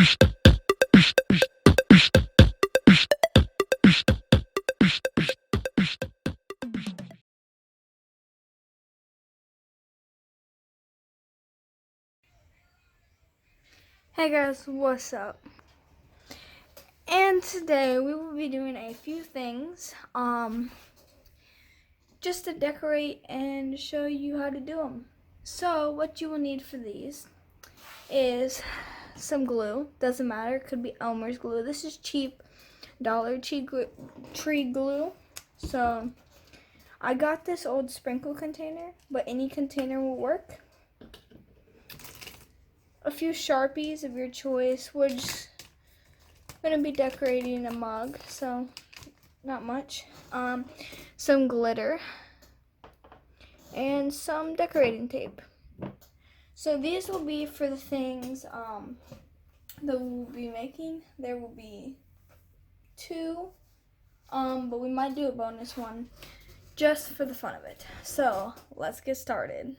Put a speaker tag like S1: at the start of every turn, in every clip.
S1: Hey guys, what's up? And today we will be doing a few things just to decorate and show you how to do them. So what you will need for these is some glue. Doesn't matter, it could be Elmer's glue. This is cheap Dollar Tree glue. So I got this old sprinkle container, but any container will work. A few Sharpies of your choice. We're just gonna be decorating a mug, so not much. Some glitter and some decorating tape. So these will be for the things that we'll be making. There will be 2, but we might do a bonus one just for the fun of it. So let's get started.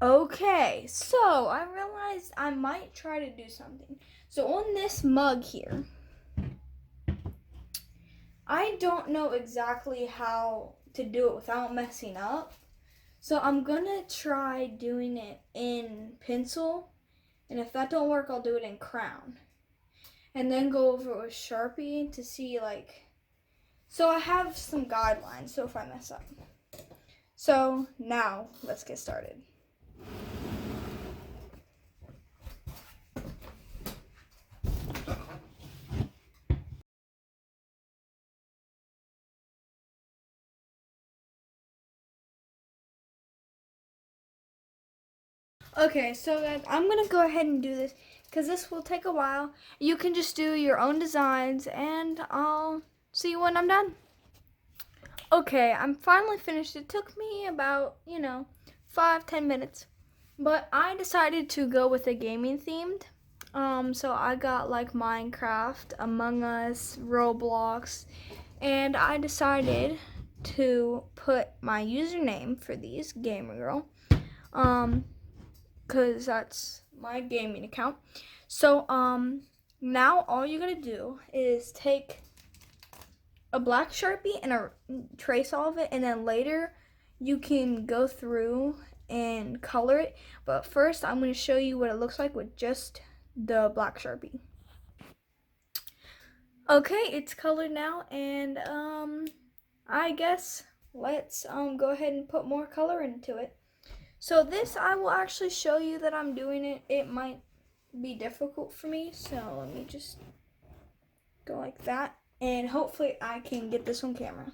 S1: Okay, so I realized I might try to do something. So on this mug here, I don't know exactly how to do it without messing up. So I'm gonna try doing it in pencil, and if that don't work, I'll do it in crayon. And then go over it with Sharpie to see so I have some guidelines so if I mess up. So now let's get started. Okay, so guys, I'm gonna go ahead and do this because this will take a while. You can just do your own designs and I'll see you when I'm done. Okay, I'm finally finished. It took me about, 5-10 minutes. But I decided to go with a gaming themed. So I got like Minecraft, Among Us, Roblox, and I decided to put my username for these, Gamer Girl. Cause that's my gaming account. So now all you're gonna do is take a black Sharpie and trace all of it, and then later you can go through and color it. But first I'm gonna show you what it looks like with just the black Sharpie. Okay, it's colored now, and I guess let's go ahead and put more color into it. So this, I will actually show you that I'm doing it. It might be difficult for me, so let me just go like that, and hopefully I can get this on camera.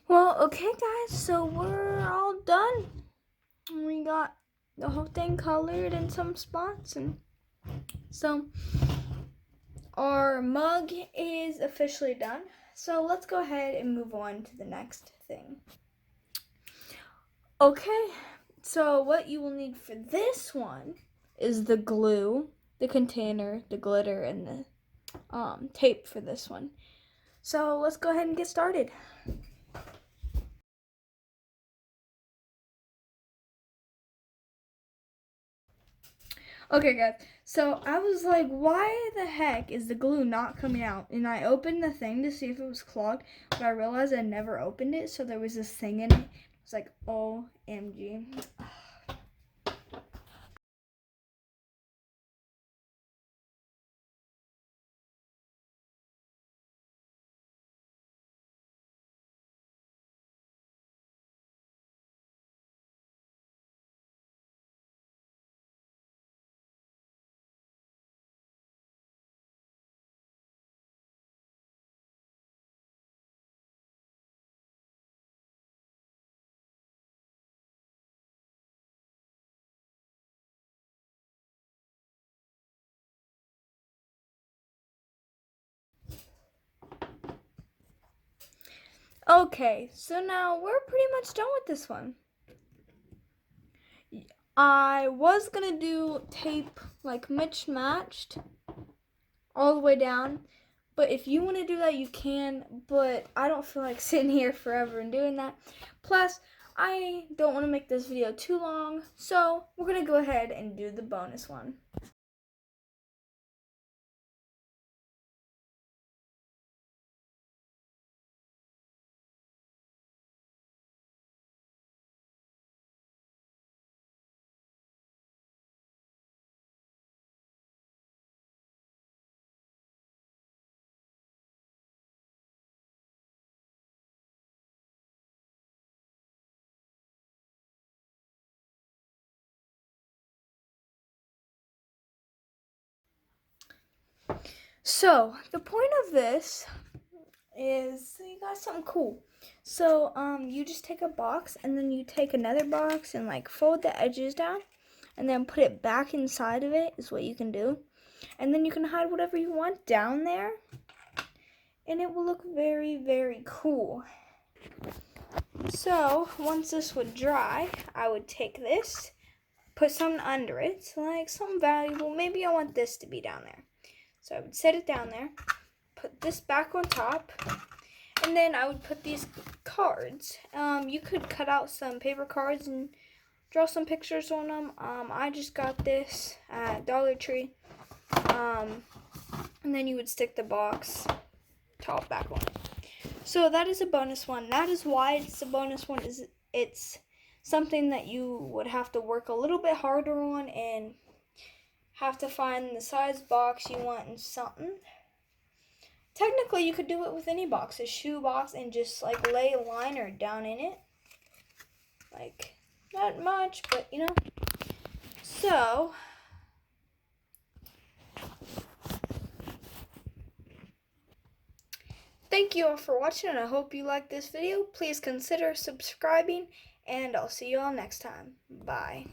S1: Well, okay guys, so we're all done. We got the whole thing colored in some spots, and so our mug is officially done. So let's go ahead and move on to the next thing. Okay, so what you will need for this one is the glue, the container, the glitter, and the tape for this one. So let's go ahead and get started. Okay, guys. So I was like, why the heck is the glue not coming out? And I opened the thing to see if it was clogged, but I realized I never opened it, so there was this thing in it. It was like, OMG. Okay, so now we're pretty much done with this one. I was gonna do tape like matched all the way down, but if you want to do that, you can, but I don't feel like sitting here forever and doing that. Plus, I don't want to make this video too long, so we're gonna go ahead and do the bonus one. So, the point of this is you got something cool. So, you just take a box and then you take another box and like fold the edges down and then put it back inside of it is what you can do. And then you can hide whatever you want down there and it will look very, very cool. So, once this would dry, I would take this, put something under it, like something valuable. Maybe I want this to be down there. So I would set it down there, put this back on top, and then I would put these cards. You could cut out some paper cards and draw some pictures on them. I just got this at Dollar Tree. And then you would stick the box top back on it. So that is a bonus one. That is why it's a bonus one. Is it's something that you would have to work a little bit harder on and have to find the size box you want and something. Technically, you could do it with any box, a shoe box, and just like lay a liner down in it. Like, not much, but you know. So, thank you all for watching, and I hope you liked this video. Please consider subscribing, and I'll see you all next time. Bye.